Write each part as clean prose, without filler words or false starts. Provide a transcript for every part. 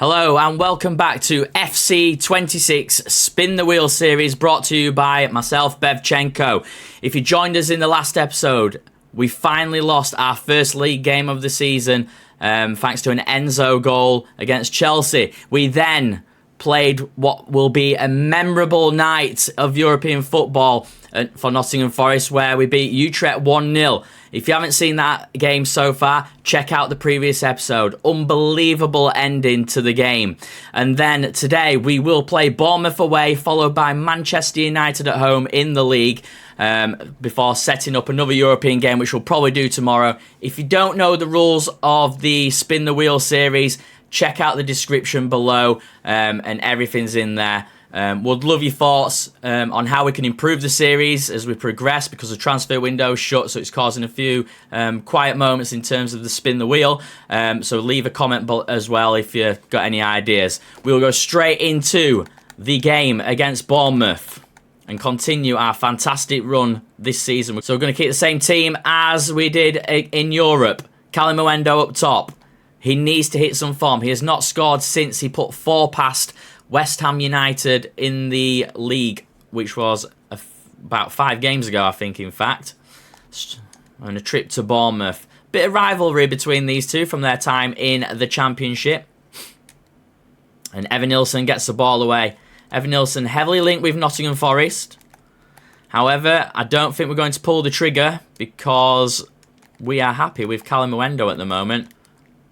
Hello and welcome back to FC26 Spin the Wheel series brought to you by myself, Bevchenko. If you joined us in the last episode, we finally lost our first league game of the season thanks to an Enzo goal against Chelsea. We then played what will be a memorable night of European football for Nottingham Forest where we beat Utrecht 1-0. If you haven't seen that game so far, check out the previous episode. Unbelievable ending to the game. And then today we will play Bournemouth away, followed by Manchester United at home in the league, before setting up another European game, which we'll probably do tomorrow. If you don't know the rules of the Spin the Wheel series, check out the description below, and everything's in there. Would love your thoughts on how we can improve the series as we progress, because the transfer window is shut, so it's causing a few quiet moments in terms of the Spin the Wheel. So leave a comment as well if you've got any ideas. We'll go straight into the game against Bournemouth and continue our fantastic run this season. So we're going to keep the same team as we did in Europe. Callum Mwendo up top. He needs to hit some form. He has not scored since he put 4 past West Ham United in the league, which was about 5 games ago, I think, in fact. On a trip to Bournemouth. Bit of rivalry between these two from their time in the Championship. And Evan Nilsson gets the ball away. Evan Nilsson heavily linked with Nottingham Forest. However, I don't think we're going to pull the trigger because we are happy with Callum Mwendo at the moment.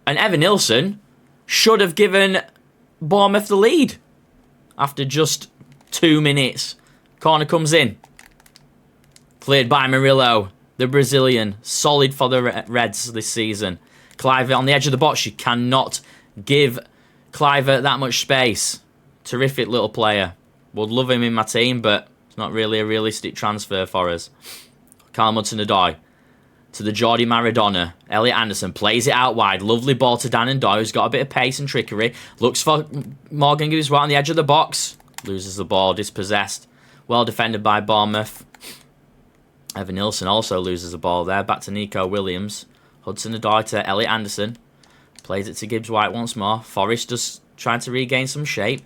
And Evan Nilsson should have given Bournemouth the lead after just 2 minutes. Corner comes in. Cleared by Murillo, the Brazilian. Solid for the Reds this season. Clivert on the edge of the box. You cannot give Clivert that much space. Terrific little player. Would love him in my team, but it's not really a realistic transfer for us. Callum Hudson-Odoi to the Geordie Maradona. Elliot Anderson plays it out wide. Lovely ball to Dan N'Doye, who's got a bit of pace and trickery. Looks for Morgan Gibbs right on the edge of the box. Loses the ball, dispossessed. Well defended by Bournemouth. Evan Nilsson also loses the ball there. Back to Nico Williams. Hudson-Odoi to Elliot Anderson. Plays it to Gibbs-White once more. Forrest just trying to regain some shape.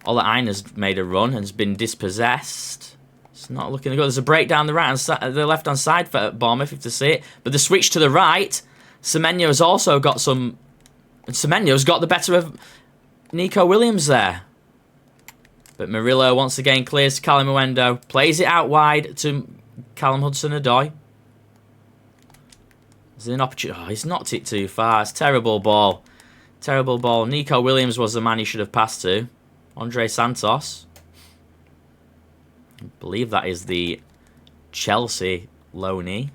Ola Aina's made a run and has been dispossessed. It's not looking good. There's a break down the left-hand side for Bournemouth, if you see it. But the switch to the right, Semenyo's also got some... Semenyo's got the better of Nico Williams there. But Murillo once again clears Callum Mwendo. Plays it out wide to Callum Hudson-Odoi. There's an opportunity. Oh, he's knocked it too far. It's a terrible ball. Terrible ball. Nico Williams was the man he should have passed to. Andre Santos. I believe that is the Chelsea loanee,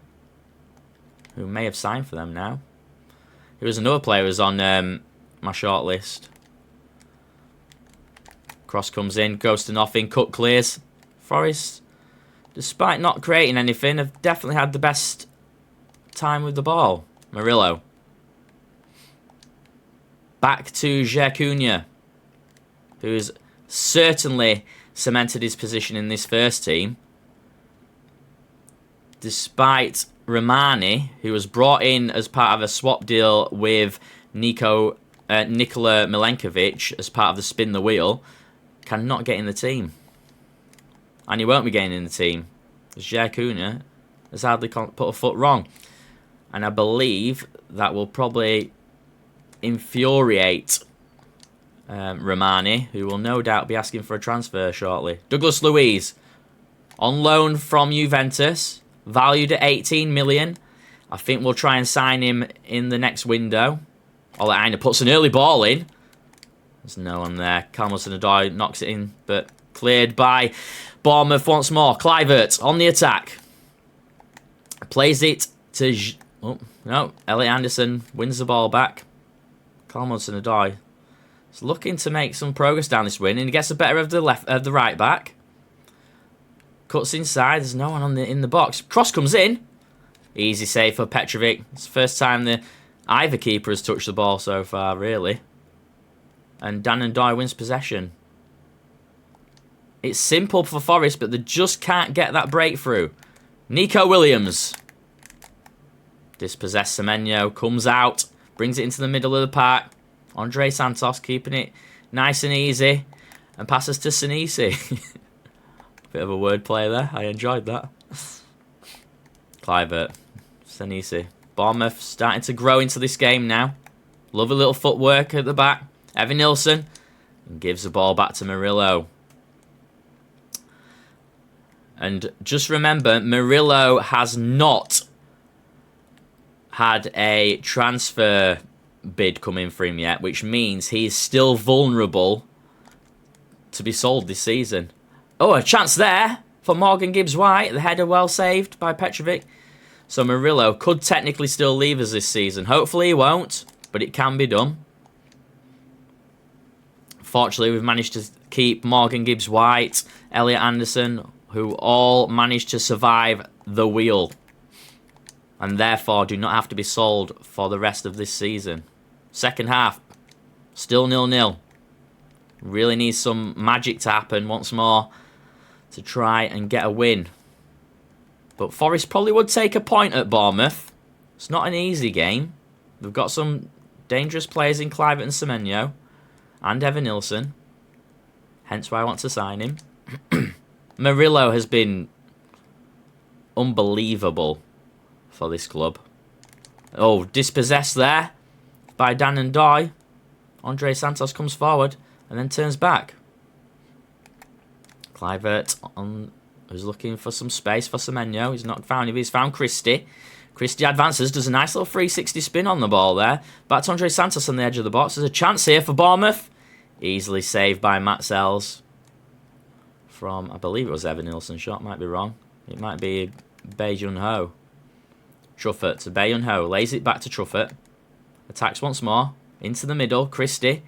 who may have signed for them now. There was another player who was on my shortlist. Cross comes in, goes to nothing, cut clears. Forest, despite not creating anything, have definitely had the best time with the ball. Murillo. Back to Gercunia, who's certainly cemented his position in this first team. Despite Romani, who was brought in as part of a swap deal with Nikola Milenkovic as part of the Spin the Wheel, cannot get in the team. And he won't be getting in the team. Gercunia has hardly put a foot wrong. And I believe that will probably infuriate Romani, who will no doubt be asking for a transfer shortly. Douglas Luiz, on loan from Juventus, valued at 18 million. I think we'll try and sign him in the next window. Ola Aina puts an early ball in. There's no one there. Callum Hudson-Odoi knocks it in, but cleared by Bournemouth once more. Clivert on the attack. Plays it to... Oh, no. Elliot Anderson wins the ball back. Callum Hudson-Odoi is looking to make some progress down this wing, and he gets the better of the right back. Cuts inside. There's no one in the box. Cross comes in. Easy save for Petrovic. It's the first time either keeper has touched the ball so far, really. And Dan N'Doye wins possession. It's simple for Forest, but they just can't get that breakthrough. Nico Williams. Dispossessed Semenyo. Comes out. Brings it into the middle of the park. Andre Santos keeping it nice and easy. And passes to Sinisi. Bit of a wordplay there. I enjoyed that. Kluivert. Sinisi. Bournemouth starting to grow into this game now. Love a little footwork at the back. Evan Nilsson. And gives the ball back to Murillo. And just remember, Murillo has not had a transfer bid come in for him yet, which means he is still vulnerable to be sold this season. Oh, a chance there for Morgan Gibbs-White. The header well saved by Petrovic. So Murillo could technically still leave us this season. Hopefully he won't, but it can be done. Fortunately, we've managed to keep Morgan Gibbs-White, Elliot Anderson, who all managed to survive the wheel. And therefore do not have to be sold for the rest of this season. Second half, still 0-0. Really needs some magic to happen once more to try and get a win. But Forest probably would take a point at Bournemouth. It's not an easy game. They've got some dangerous players in Kluivert and Semenyo. And Evan Nilsson. Hence why I want to sign him. Murillo has been unbelievable for this club. Oh, dispossessed there by Dan and Doy. Andre Santos comes forward and then turns back. Kluivert who's looking for some space for Semenyo. He's not found him. He's found Christie. Christie advances, does a nice little 360 spin on the ball there. Back to Andre Santos on the edge of the box. There's a chance here for Bournemouth. Easily saved by Matt Sells. From, I believe it was Evan Nilsson's shot. Might be wrong. It might be Bae Jun Ho. Truffert to Bae Jun Ho. Lays it back to Truffert. Attacks once more. Into the middle. Christie.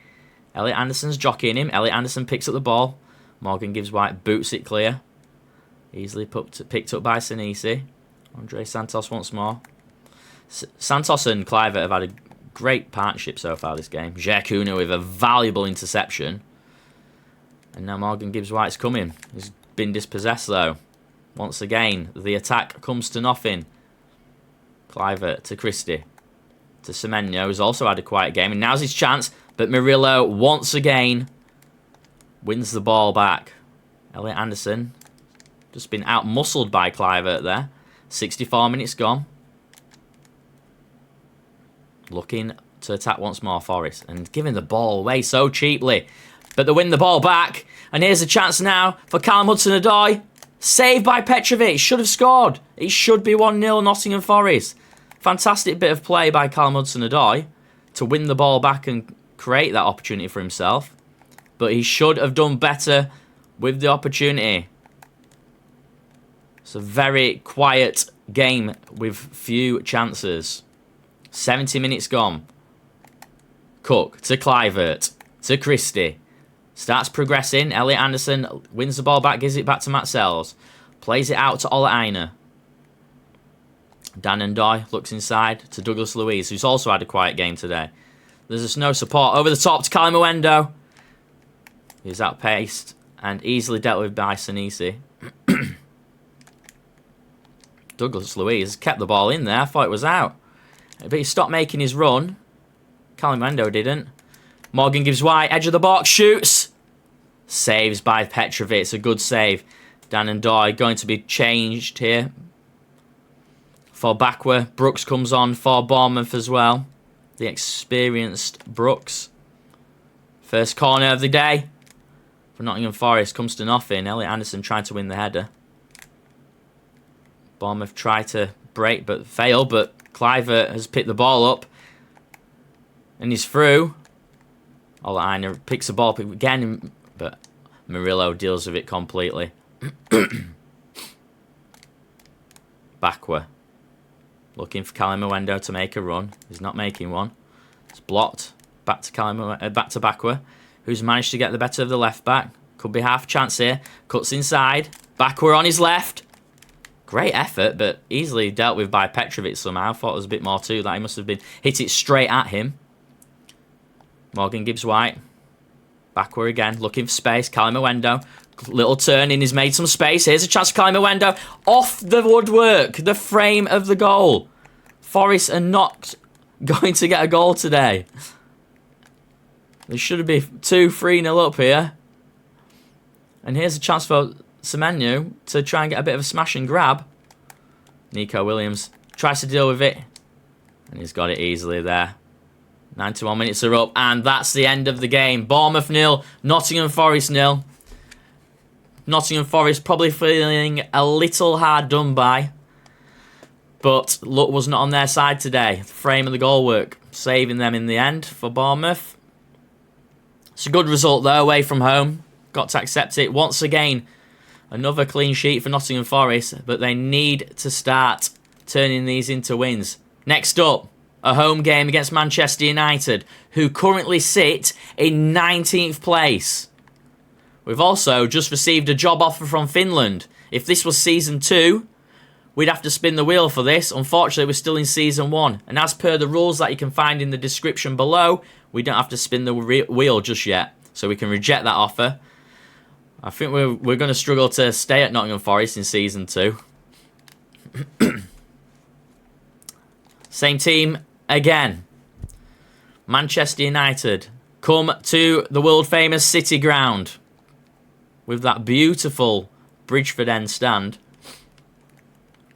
Elliot Anderson's jockeying him. Elliot Anderson picks up the ball. Morgan Gibbs-White boots it clear. Easily picked up by Sinisi. Andre Santos once more. Santos and Kluivert have had a great partnership so far this game. Jekuna with a valuable interception. And now Morgan Gibbs-White's coming. He's been dispossessed though. Once again, the attack comes to nothing. Kluivert to Christie. To Semenyo, who's also had a quiet game. And now's his chance. But Murillo, once again, wins the ball back. Elliot Anderson just been out-muscled by Kluivert there. 64 minutes gone. Looking to attack once more, Forest. And giving the ball away so cheaply. But they win the ball back. And here's a chance now for Callum Hudson-Odoi. Saved by Petrovic. Should have scored. It should be 1-0 Nottingham Forest. Fantastic bit of play by Callum Hudson-Odoi to win the ball back and create that opportunity for himself. But he should have done better with the opportunity. It's a very quiet game with few chances. 70 minutes gone. Cook to Kluivert. To Christie. Starts progressing. Elliot Anderson wins the ball back. Gives it back to Matt Sells. Plays it out to Ola Aina. Dan and Doy looks inside to Douglas Luiz, who's also had a quiet game today. There's just no support. Over the top to Callum Muendo. He's outpaced and easily dealt with by Sinisi. Douglas Luiz kept the ball in there. I thought it was out. But he stopped making his run. Callum Muendo didn't. Morgan Gibbs-White, edge of the box, shoots. Saves by Petrovic. It's a good save. Dan and Doy going to be changed here. For Bakwa, Brooks comes on for Bournemouth as well. The experienced Brooks. First corner of the day for Nottingham Forest. Comes to nothing. Elliot Anderson tried to win the header. Bournemouth tried to break but failed. But Kluivert has picked the ball up. And he's through. Ola Aina picks the ball up again. But Murillo deals with it completely. Bakwa. Looking for Callum Muendo to make a run. He's not making one. It's blocked. Back to Bakwa, who's managed to get the better of the left back. Could be half chance here. Cuts inside. Bakwa on his left. Great effort, but easily dealt with by Petrovic somehow. I thought there was a bit more to that. He must have been hit it straight at him. Morgan Gibbs-White. Bakwa again, looking for space. Callum Muendo. Little turn in, he's made some space. Here's a chance for Callum Muendo. Off the woodwork, the frame of the goal. Forest are not going to get a goal today. There should be 2-3-0 up here. And here's a chance for Semenyo to try and get a bit of a smash and grab. Nico Williams tries to deal with it. And he's got it easily there. 91 minutes are up. And that's the end of the game. Bournemouth 0, Nottingham Forest 0. Nottingham Forest probably feeling a little hard done by. But luck was not on their side today. The frame of the goal work saving them in the end for Bournemouth. It's a good result though, away from home. Got to accept it. Once again, another clean sheet for Nottingham Forest. But they need to start turning these into wins. Next up, a home game against Manchester United, who currently sit in 19th place. We've also just received a job offer from Finland. If this was Season 2, we'd have to spin the wheel for this. Unfortunately, we're still in Season 1. And as per the rules that you can find in the description below, we don't have to spin the wheel just yet. So we can reject that offer. I think we're going to struggle to stay at Nottingham Forest in Season 2. Same team again. Manchester United come to the world-famous City Ground with that beautiful Bridgeford End stand.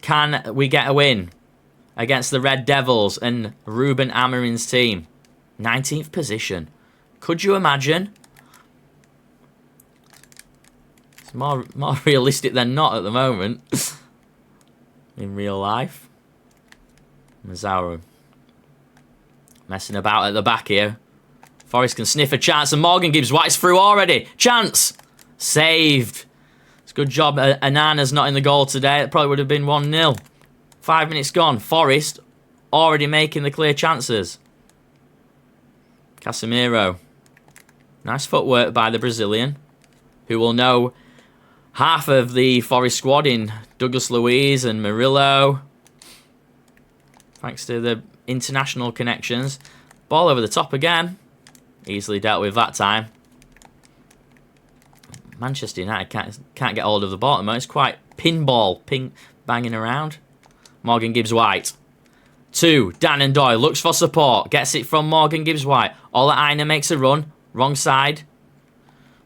Can we get a win against the Red Devils and Ruben Amorim's team? 19th position. Could you imagine? It's more realistic than not at the moment. In real life. Mazzaro. Messing about at the back here. Forrest can sniff a chance and Morgan Gibbs-White's through already. Chance! Saved. It's a good job Anana's not in the goal today. It probably would have been 1-0. 5 minutes gone. Forrest already making the clear chances. Casemiro. Nice footwork by the Brazilian, who will know half of the Forest squad in Douglas Luiz and Murillo. Thanks to the international connections. Ball over the top again. Easily dealt with that time. Manchester United can't get hold of the ball at the moment. It's quite banging around. Morgan Gibbs-White. 2. Dan Doyle looks for support. Gets it from Morgan Gibbs-White. Ola Aina makes a run. Wrong side.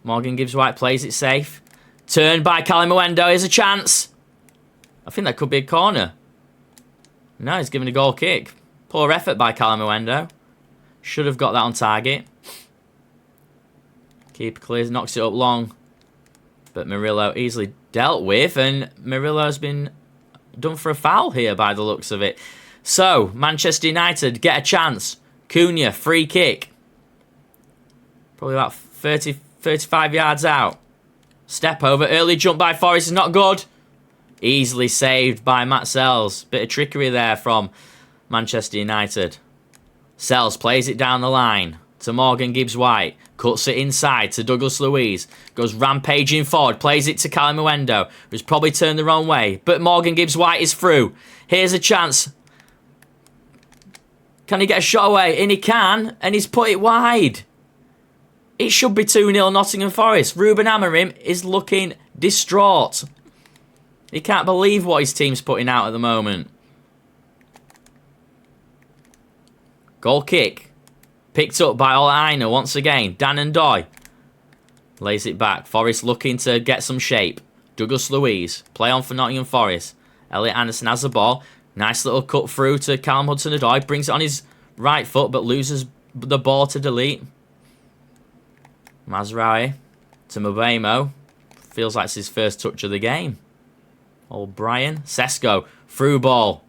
Morgan Gibbs-White plays it safe. Turned by Callum Mwendo. Here's a chance. I think that could be a corner. No, he's given a goal kick. Poor effort by Callum Mwendo. Should have got that on target. Keeper clears, knocks it up long. But Murillo easily dealt with. And Murillo's been done for a foul here by the looks of it. So, Manchester United get a chance. Cunha, free kick. Probably about 35 yards out. Step over. Early jump by Forrest is not good. Easily saved by Matt Sells. Bit of trickery there from Manchester United. Sells plays it down the line to Morgan Gibbs-White. Cuts it inside to Douglas Luiz. Goes rampaging forward. Plays it to Callum Mwendo, who's probably turned the wrong way. But Morgan Gibbs-White is through. Here's a chance. Can he get a shot away? And he can. And he's put it wide. It should be 2-0 Nottingham Forest. Ruben Amorim is looking distraught. He can't believe what his team's putting out at the moment. Goal kick. Picked up by Ola Aina once again. Dan Ndoye lays it back. Forest looking to get some shape. Douglas Luiz. Play on for Nottingham Forest. Elliot Anderson has the ball. Nice little cut through to Callum Hudson-Odoi. Brings it on his right foot but loses the ball to delete. Mazraoui to Mbeumo. Feels like it's his first touch of the game. Old Brian. Sesko. Through ball.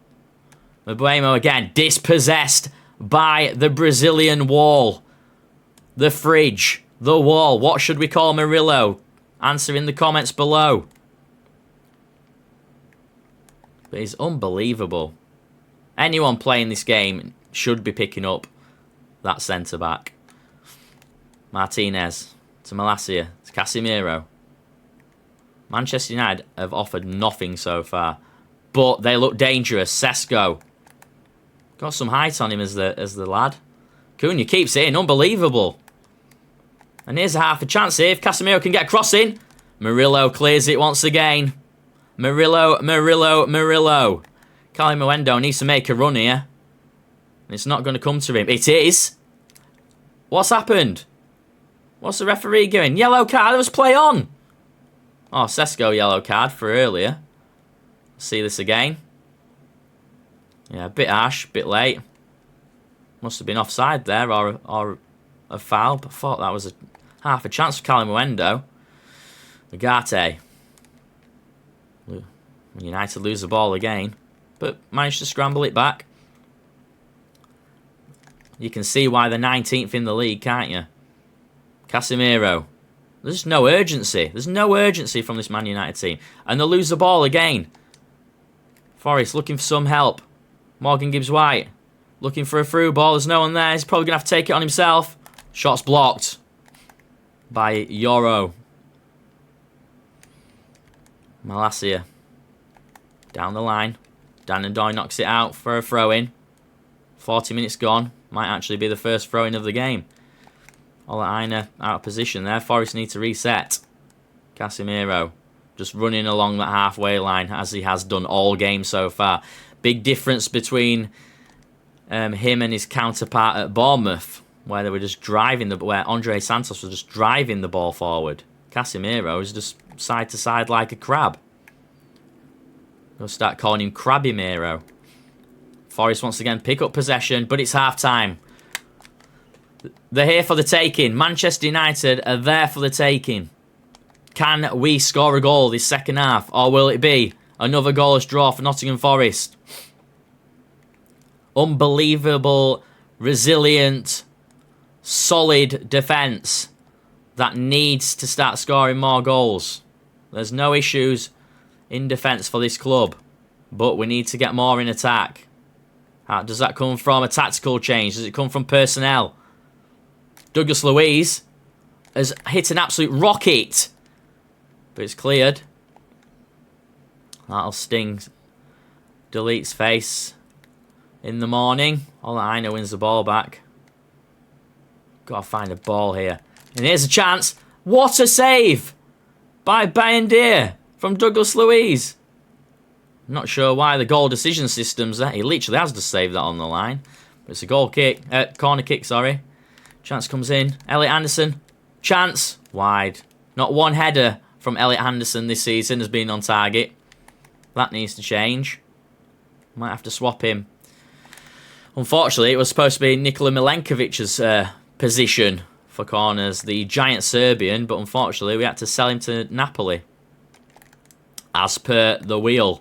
Mbeumo again. Dispossessed by the Brazilian wall. The fridge. The wall. What should we call Murillo? Answer in the comments below. But it's unbelievable. Anyone playing this game should be picking up that centre-back. Martinez to Malacia to Casemiro. Manchester United have offered nothing so far, but they look dangerous. Sesko got some height on him as the lad. Cunha keeps it in, unbelievable. And here's a half a chance here if Casemiro can get a cross in. Murillo clears it once again. Murillo. Callum Mwendo needs to make a run here. And it's not going to come to him. It is. What's happened? What's the referee doing? Yellow card. There was play on. Oh, Sesko yellow card for earlier. See this again. Yeah, a bit harsh, a bit late. Must have been offside there or a foul. But I thought that was half a chance for Calimuendo. Ugarte. United lose the ball again. But managed to scramble it back. You can see why they're 19th in the league, can't you? Casemiro. There's no urgency. There's no urgency from this Man United team. And they'll lose the ball again. Forrest looking for some help. Morgan Gibbs-White looking for a through ball. There's no one there. He's probably going to have to take it on himself. Shot's blocked by Yoro. Malacia. Down the line. Danendoy knocks it out for a throw-in. 40 minutes gone. Might actually be the first throw-in of the game. Olaina out of position there. Forrest needs to reset. Casemiro just running along that halfway line as he has done all game so far. Big difference between him and his counterpart at Bournemouth, where they were just driving where Andre Santos was just driving the ball forward. Casemiro is just side to side like a crab. We'll start calling him Crabby Miro. Forrest once again pick up possession, but it's half time. They're here for the taking. Manchester United are there for the taking. Can we score a goal this second half, or will it be another goalless draw for Nottingham Forest? Unbelievable, resilient, solid defence that needs to start scoring more goals. There's no issues in defence for this club, but we need to get more in attack. How does that come from a tactical change? Does it come from personnel? Douglas Luiz has hit an absolute rocket, but it's cleared. That'll sting Delete's face in the morning. Olaina wins the ball back. Got to find a ball here. And here's a chance. What a save by Bayendir from Douglas Luiz. Not sure why the goal decision system's there. He literally has to save that on the line. But it's a goal kick. Corner kick, sorry. Chance comes in. Elliot Anderson. Chance. Wide. Not one header from Elliot Anderson this season has been on target. That needs to change. Might have to swap him. Unfortunately, it was supposed to be Nikola Milenkovic's position for corners. The giant Serbian. But unfortunately, we had to sell him to Napoli. As per the wheel.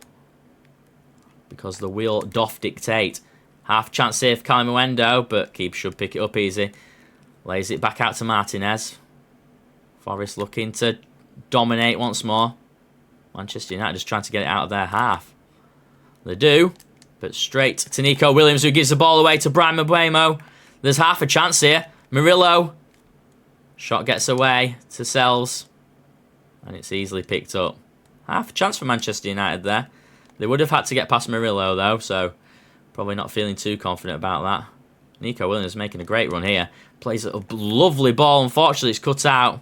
Because the wheel doth dictate. Half chance here for Calimuendo, but keeper should pick it up easy. Lays it back out to Martinez. Forrest looking to dominate once more. Manchester United just trying to get it out of their half. They do, but straight to Nico Williams, who gives the ball away to Brian Mbeumo. There's half a chance here. Murillo. Shot gets away to Sells. And it's easily picked up. Half a chance for Manchester United there. They would have had to get past Murillo, though, so probably not feeling too confident about that. Nico Williams making a great run here. Plays a lovely ball. Unfortunately, it's cut out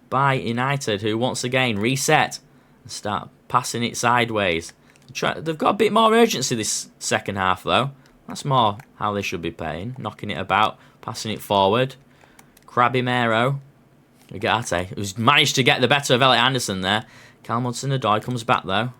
by United, who once again reset and start passing it sideways. They've got a bit more urgency this second half, though. That's more how they should be playing. Knocking it about, passing it forward. Crabby Mero. Ugarte, who's managed to get the better of Elliot Anderson there. Callum Hudson-Odoi comes back, though.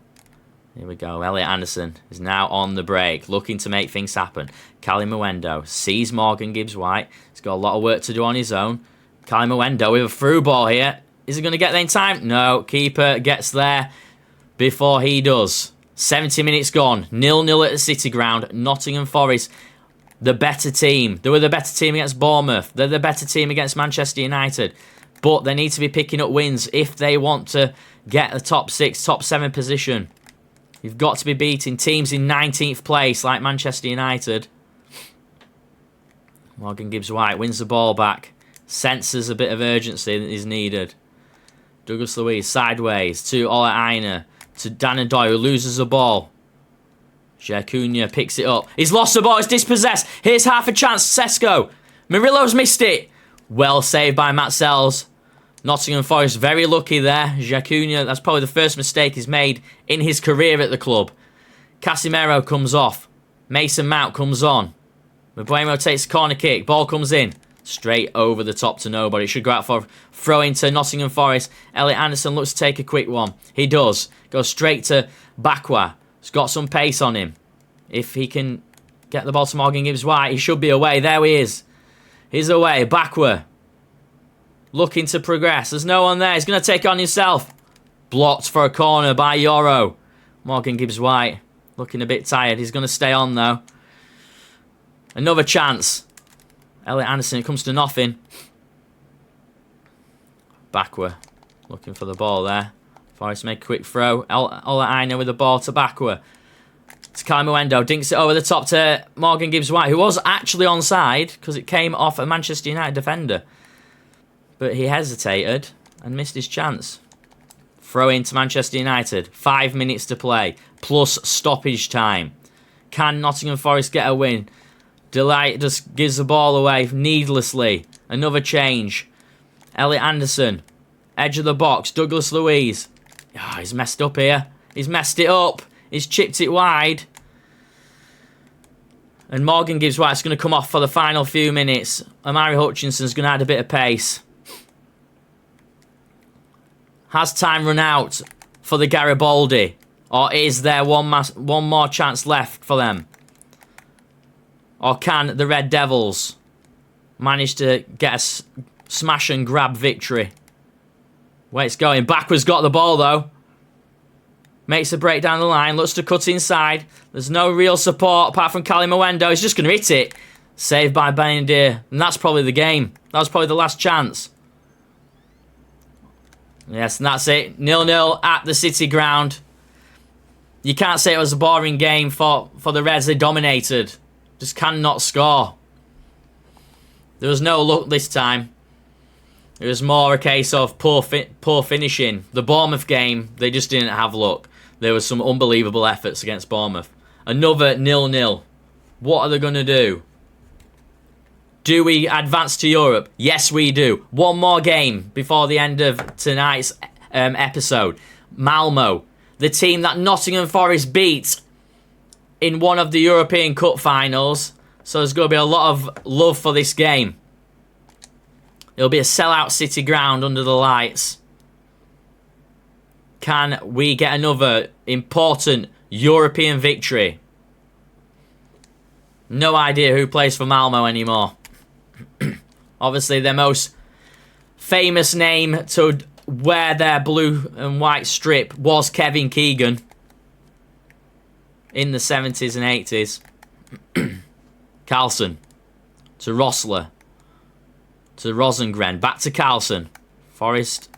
Here we go. Elliot Anderson is now on the break, looking to make things happen. Calimuendo sees Morgan Gibbs-White. He's got a lot of work to do on his own. Calimuendo with a through ball here. Is he going to get there in time? No. Keeper gets there before he does. 70 minutes gone. 0-0 at the City Ground. Nottingham Forest, the better team. They were the better team against Bournemouth. They're the better team against Manchester United. But they need to be picking up wins if they want to get the top 6, top 7 position. You've got to be beating teams in 19th place like Manchester United. Morgan Gibbs-White wins the ball back. Senses a bit of urgency that is needed. Douglas Luiz sideways to Olaina. To Danendoy, who loses the ball. Jacuna picks it up. He's lost the ball. It's dispossessed. Here's half a chance. Sesko. Murillo's missed it. Well saved by Matt Sells. Nottingham Forest very lucky there. Jacuna, that's probably the first mistake he's made in his career at the club. Casemiro comes off. Mason Mount comes on. Mbeumo takes a corner kick. Ball comes in. Straight over the top to nobody. It should go out for throw into Nottingham Forest. Elliot Anderson looks to take a quick one. He does. Goes straight to Bakwa. He's got some pace on him. If he can get the ball to Morgan Gibbs-White, he should be away. There he is. He's away. Bakwa. Looking to progress. There's no one there. He's going to take it on himself. Blocked for a corner by Euro. Morgan Gibbs-White looking a bit tired. He's going to stay on though. Another chance. Elliot Anderson, it comes to nothing. Bakwa looking for the ball there. Forrest make a quick throw. Ola Aina with the ball to Bakwa. To Kalimuendo. Dinks it over the top to Morgan Gibbs-White, who was actually onside because it came off a Manchester United defender. But he hesitated and missed his chance. Throw in to Manchester United. 5 minutes to play. Plus stoppage time. Can Nottingham Forest get a win? Delight just gives the ball away needlessly. Another change. Elliot Anderson. Edge of the box. Douglas Luiz. Oh, he's messed up here. He's messed it up. He's chipped it wide. And Morgan Gibbs-White's going to come off for the final few minutes. Amari Hutchinson's going to add a bit of pace. Has time run out for the Garibaldi? Or is there one more chance left for them? Or can the Red Devils manage to get a smash and grab victory? Where it's going. Backwards got the ball though. Makes a break down the line. Looks to cut inside. There's no real support apart from Kalimuendo. He's just going to hit it. Saved by Benadir. And that's probably the game. That was probably the last chance. Yes, and that's it. 0-0 at the City ground. You can't say it was a boring game for the Reds. They dominated. Just cannot score. There was no luck this time. It was more a case of poor finishing. The Bournemouth game, they just didn't have luck. There was some unbelievable efforts against Bournemouth. Another 0-0. What are they going to do? Do we advance to Europe? Yes, we do. One more game before the end of tonight's episode. Malmo, the team that Nottingham Forest beat in one of the European Cup finals. So there's going to be a lot of love for this game. It'll be a sellout City ground under the lights. Can we get another important European victory? No idea who plays for Malmo anymore. Obviously, their most famous name to wear their blue and white strip was Kevin Keegan in the 70s and 80s. Carlson to Rossler to Rosengren. Back to Carlson. Forest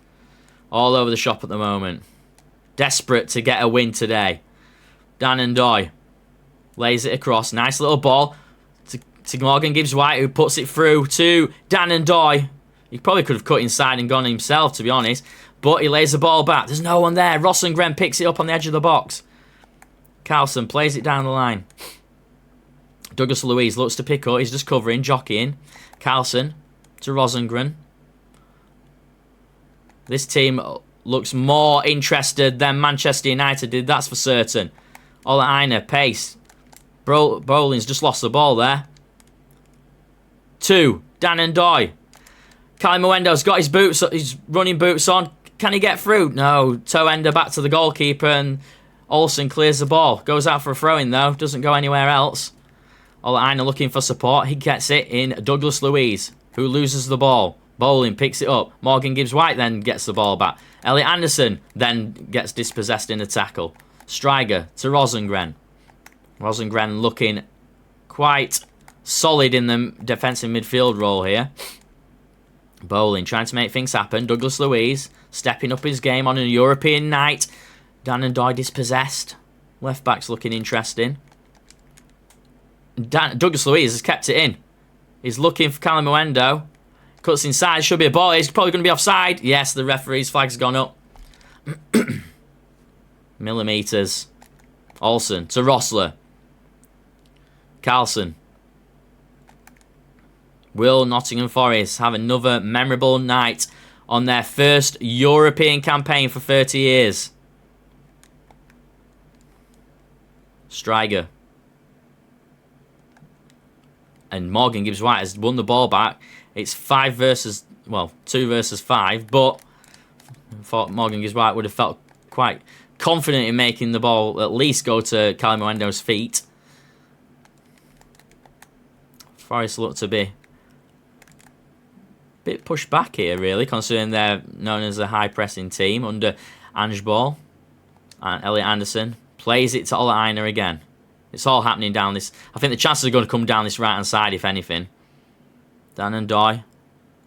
all over the shop at the moment. Desperate to get a win today. Dan and Doy lays it across. Nice little ball to Morgan Gibbs-White, who puts it through to Dan and Doy. He probably could have cut inside and gone himself, to be honest. But he lays the ball back. There's no one there. Rosengren picks it up on the edge of the box. Carlson plays it down the line. Douglas Luiz looks to pick up. He's just covering, jockeying. Carlson to Rosengren. This team looks more interested than Manchester United did, that's for certain. Ola Aina, pace. Bowling's just lost the ball there. 2, Dan and Doy. Kalimuendo's got his running boots on. Can he get through? No. Toe ender back to the goalkeeper and Olsen clears the ball. Goes out for a throw-in though. Doesn't go anywhere else. Ola Aina looking for support. He gets it in Douglas Luiz, who loses the ball. Bowling picks it up. Morgan Gibbs-White then gets the ball back. Elliot Anderson then gets dispossessed in a tackle. Striger to Rosengren. Rosengren looking quite solid in the defensive midfield role here. Bowling trying to make things happen. Douglas Luiz stepping up his game on a European night. Dan and Doy dispossessed. Left back's looking interesting. Douglas Luiz has kept it in. He's looking for Kalimuendo. Cuts inside. Should be a ball. He's probably going to be offside. Yes, the referee's flag's gone up. Millimetres. Olsen to Rossler. Carlson. Will Nottingham Forest have another memorable night on their first European campaign for 30 years? Striger. And Morgan Gibbs-White has won the ball back. It's 5 versus, well, 2 versus 5, but I thought Morgan Gibbs-White would have felt quite confident in making the ball at least go to Kalimuendo's feet. Forest look to be a bit pushed back here, really, considering they're known as a high-pressing team under Ange Ball. And Elliot Anderson plays it to Ola Aina again. It's all happening down this. I think the chances are going to come down this right-hand side, if anything. Dan and Doy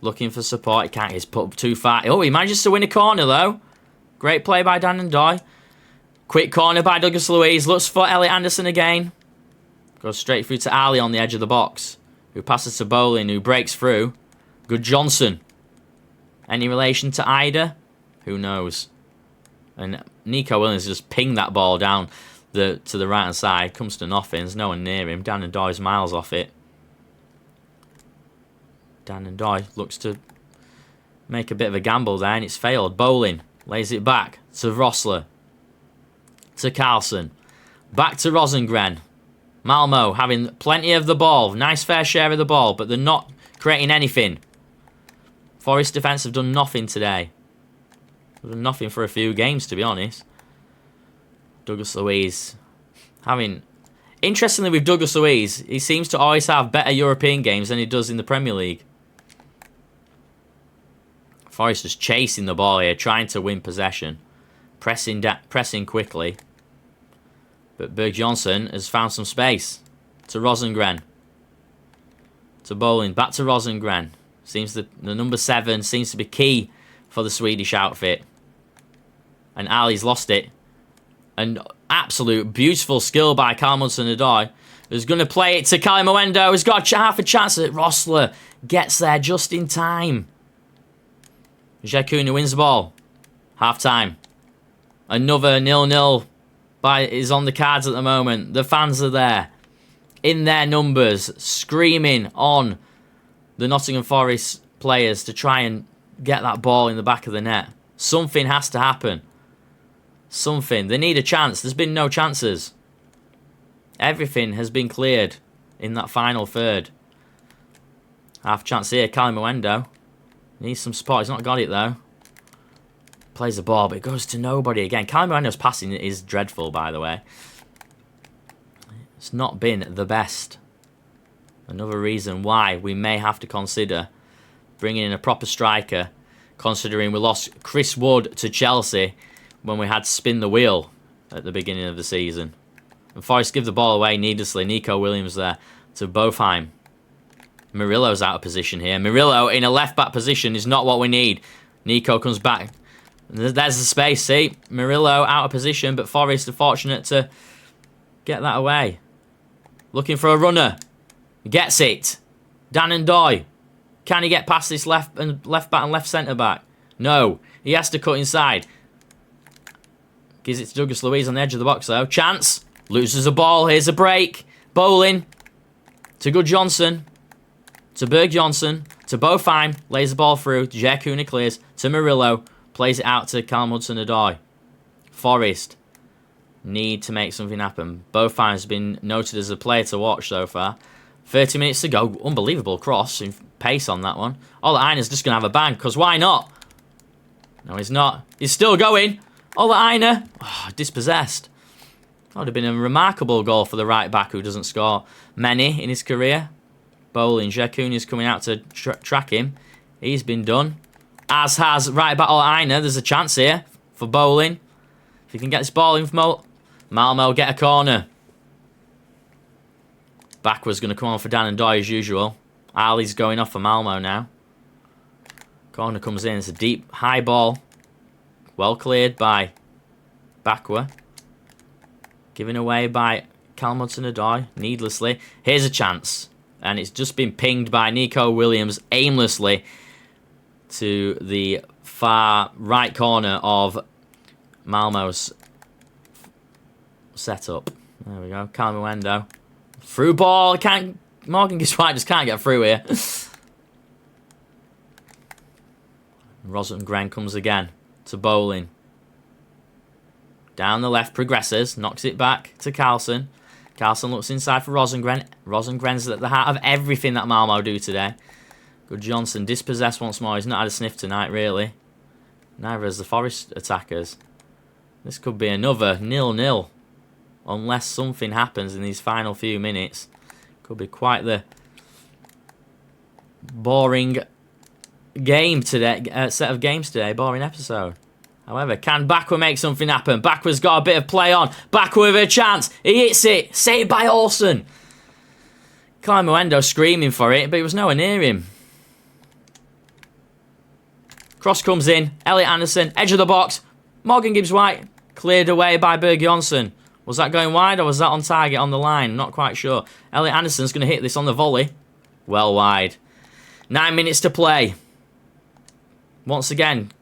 looking for support. He can't. He's put up too far. Oh, he manages to win a corner, though. Great play by Dan and Doy. Quick corner by Douglas Luiz. Looks for Elliot Anderson again. Goes straight through to Ali on the edge of the box, who passes to Bolin, who breaks through. Good Johnson. Any relation to Ida? Who knows? And Nico Williams just pinged that ball down to the right-hand side. Comes to nothing. There's no one near him. Dan and Doy's miles off it. Dan and Doy looks to make a bit of a gamble there, and it's failed. Bolin lays it back to Rossler. To Carlson. Back to Rosengren. Malmo having plenty of the ball. Nice fair share of the ball, but they're not creating anything. Forest defence have done nothing today. They've done nothing for a few games, to be honest. Douglas Luiz having... Interestingly, with Douglas Luiz, he seems to always have better European games than he does in the Premier League. Forest is chasing the ball here, trying to win possession. Pressing quickly. But Berg Johnson has found some space. To Rosengren. To Bolin. Back to Rosengren. Seems the number 7 seems to be key for the Swedish outfit. And Ali's lost it. An absolute beautiful skill by Kalmundsen-Odoi, who's going to play it to Kalimuendo. He's got half a chance at Rossler. Gets there just in time. Jekuna wins the ball. Half time. Another 0-0 is on the cards at the moment. The fans are there. In their numbers. Screaming on the Nottingham Forest players to try and get that ball in the back of the net. Something has to happen. Something. They need a chance. There's been no chances. Everything has been cleared in that final third. Half chance here. Kalimuendo needs some support. He's not got it, though. Plays the ball, but it goes to nobody again. Kalimuendo's passing is dreadful, by the way. It's not been the best. Another reason why we may have to consider bringing in a proper striker, considering we lost Chris Wood to Chelsea when we had to spin the wheel at the beginning of the season. And Forest give the ball away needlessly. Nico Williams there to Bofheim. Murillo's out of position here. Murillo in a left-back position is not what we need. Nico comes back. There's the space, see? Murillo out of position, but Forest are fortunate to get that away. Looking for a runner. Gets it. Dan and Doy. Can he get past this left back and left centre-back? No. He has to cut inside. Gives it to Douglas Luiz on the edge of the box, though. Chance. Loses a ball. Here's a break. Bowling. To Good Johnson. To Berg Johnson. To Bofheim. Lays the ball through. Jekuna clears. To Murillo. Plays it out to Kalmundsen-Odoi. Forest need to make something happen. Bofheim has been noted as a player to watch so far. 30 minutes to go. Unbelievable cross in pace on that one. Ola Aina's just going to have a bang, because why not? No, he's not. He's still going. Ola Aina. Oh, dispossessed. That would have been a remarkable goal for the right back who doesn't score many in his career. Bowling. Jekuna is coming out to track him. He's been done. As has right back Ola Aina. There's a chance here for Bowling. If he can get this ball in from Malmo, get a corner. Backwards going to come on for Dan and Doy as usual. Ali's going off for Malmo now. Corner comes in. It's a deep, high ball. Well cleared by Bakwa. Given away by Kalmundsen-Odoi needlessly. Here's a chance. And it's just been pinged by Nico Williams aimlessly to the far right corner of Malmo's setup. There we go. Kalimuendo. Through ball. Morgan Gibbs-White just can't get through here. Rosengren comes again to Bowling. Down the left, progresses. Knocks it back to Carlson. Carlson looks inside for Rosengren. Rosengren's at the heart of everything that Malmo do today. Good Johnson. Dispossessed once more. He's not had a sniff tonight, really. Neither has the Forest attackers. This could be another 0-0. Unless something happens in these final few minutes. Could be quite the boring game today. Set of games today. Boring episode. However, can Bakwa make something happen? Bakwa's got a bit of play on. Bakwa with a chance. He hits it. Saved by Olsen. Kalimuendo screaming for it, but he was nowhere near him. Cross comes in. Elliot Anderson, edge of the box. Morgan Gibbs-White cleared away by Berg Jonsson. Was that going wide or was that on target on the line? Not quite sure. Elliot Anderson's going to hit this on the volley. Well wide. 9 minutes to play. Once again,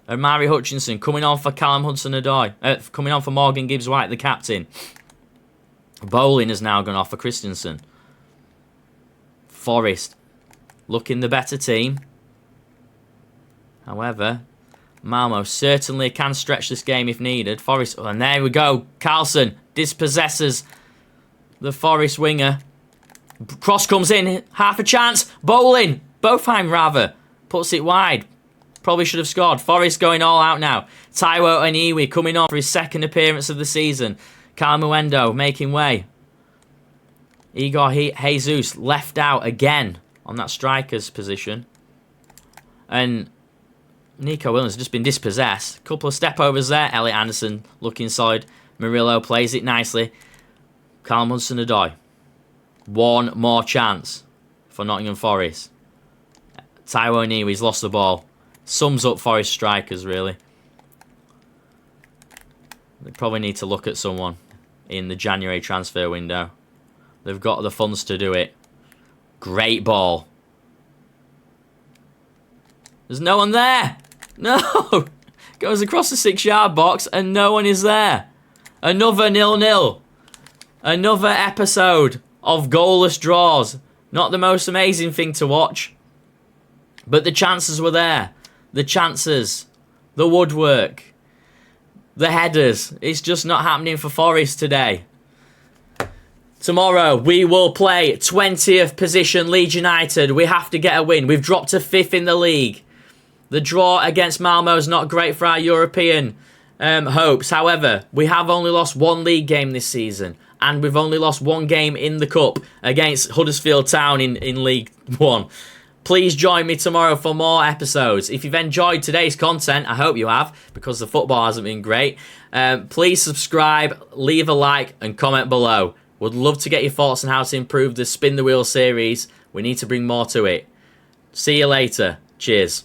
Amari Hutchinson coming on for Callum Hudson-Odoi. Coming on for Morgan Gibbs-White, the captain. Bowling has now gone off for Christensen. Forest looking the better team. However, Malmo certainly can stretch this game if needed. Forest, and there we go. Carlson dispossesses the Forest winger. Cross comes in, half a chance. Bowling, Botheim rather, puts it wide. Probably should have scored. Forest going all out now. Taiwo Aniwi coming on for his second appearance of the season. Kalimuendo making way. Igor Jesus left out again on that striker's position. And Nico Williams has just been dispossessed. Couple of step overs there. Elliot Anderson looking solid. Murillo plays it nicely. Callum Hudson-Odoi. One more chance for Nottingham Forest. Taiwo Aniwi's lost the ball. Sums up Forest strikers, really. They probably need to look at someone in the January transfer window. They've got the funds to do it. Great ball. There's no one there. No. Goes across the 6-yard box and no one is there. Another 0-0. Another episode of goalless draws. Not the most amazing thing to watch. But the chances were there. The chances. The woodwork. The headers. It's just not happening for Forest today. Tomorrow, we will play 20th position Leeds United. We have to get a win. We've dropped to 5th in the league. The draw against Malmo is not great for our European hopes. However, we have only lost one league game this season. And we've only lost one game in the Cup against Huddersfield Town in League 1. Please join me tomorrow for more episodes. If you've enjoyed today's content, I hope you have, because the football hasn't been great. Please subscribe, leave a like, and comment below. Would love to get your thoughts on how to improve the Spin the Wheel series. We need to bring more to it. See you later. Cheers.